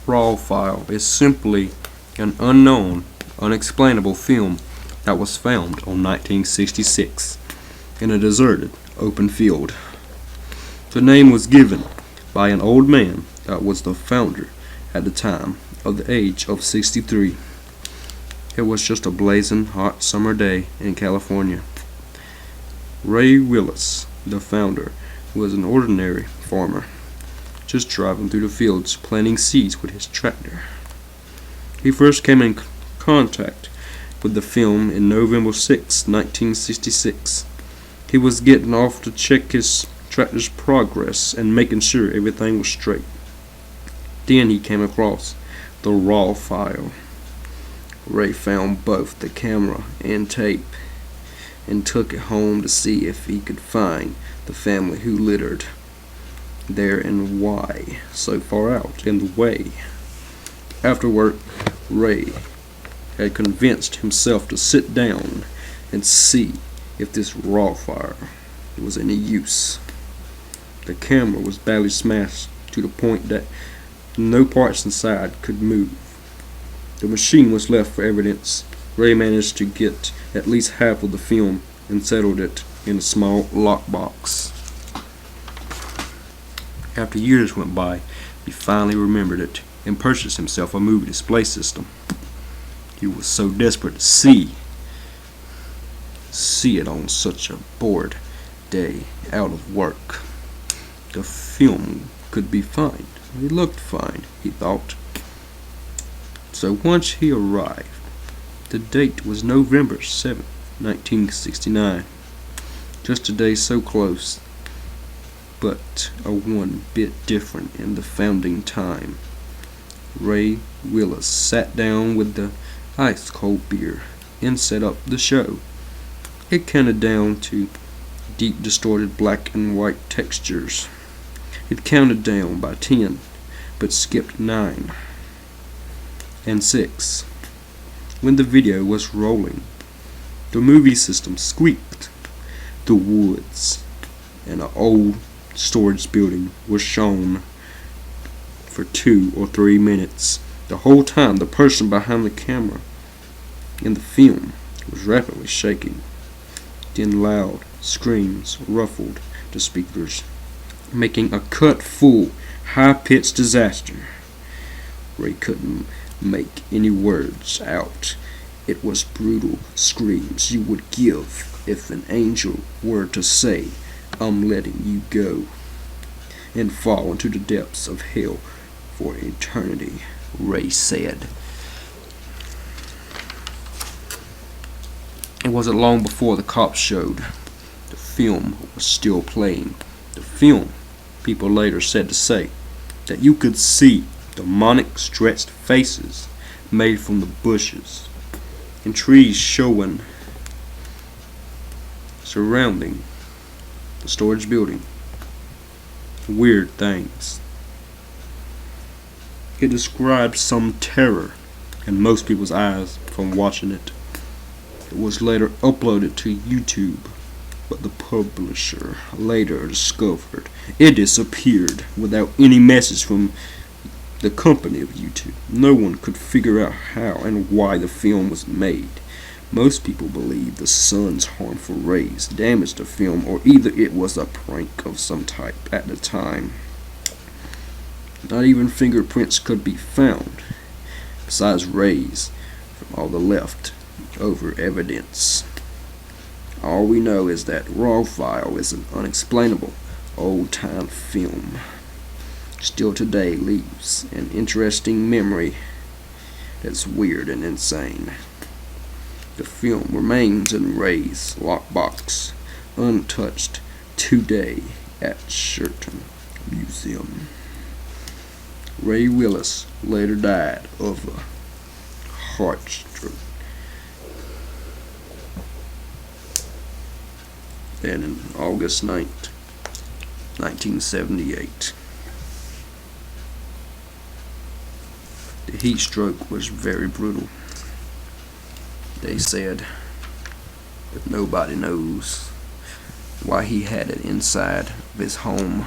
Raw file is simply an unknown, unexplainable film that was found on 1966 in a deserted open field. The name was given by an old man that was the founder at the time of the age of 63. It was just a blazing hot summer day in California. Ray Willis, the founder, was an ordinary farmer, just driving through the fields planting seeds with his tractor. He first came in contact with the film in November 6, 1966. He was getting off to check his tractor's progress and making sure everything was straight. Then he came across the raw file. Ray found both the camera and tape and took it home to see if he could find the family who littered there and why so far out in the way. After work, Ray had convinced himself to sit down and see if this raw file was any use. The camera was badly smashed to the point that no parts inside could move. The machine was left for evidence. Ray managed to get at least half of the film and settled it in a small lockbox. After years went by, he finally remembered it and purchased himself a movie display system. He was so desperate to see it on such a bored day out of work. The film could be fine. It looked fine, he thought. So once he arrived, the date was November 7, 1969. Just a day so close, but a one bit different in the founding time. Ray Willis sat down with the ice cold beer and set up the show. It counted down to deep distorted black and white textures. It counted down by 10, but skipped 9 and 6. When the video was rolling, the movie system squeaked. The woods and an old storage building was shown for 2 or 3 minutes. The whole time, the person behind the camera in the film was rapidly shaking. Then loud screams ruffled the speakers, making a cut-full, high-pitched disaster. Ray couldn't make any words out. It was brutal screams you would give if an angel were to say, "I'm letting you go," and fall into the depths of hell for eternity, Ray said. It wasn't long before the cops showed. The film was still playing. The film, people later said to say, that you could see demonic stretched faces made from the bushes and trees showing surrounding the storage building. Weird things. It described some terror in most people's eyes from watching it. It was later uploaded to YouTube, but the publisher later discovered it disappeared without any message from the company of YouTube. No one could figure out how and why the film was made. Most people believe the sun's harmful rays damaged the film, or either it was a prank of some type at the time. Not even fingerprints could be found, besides Ray's, from all the left-over evidence. All we know is that raw file is an unexplainable old-time film. Still today leaves an interesting memory that's weird and insane. The film remains in Ray's lockbox, untouched today at Sherton Museum. Ray Willis later died of a heart stroke. And on August 9th, 1978. The heat stroke was very brutal, they said, but nobody knows why he had it inside of his home.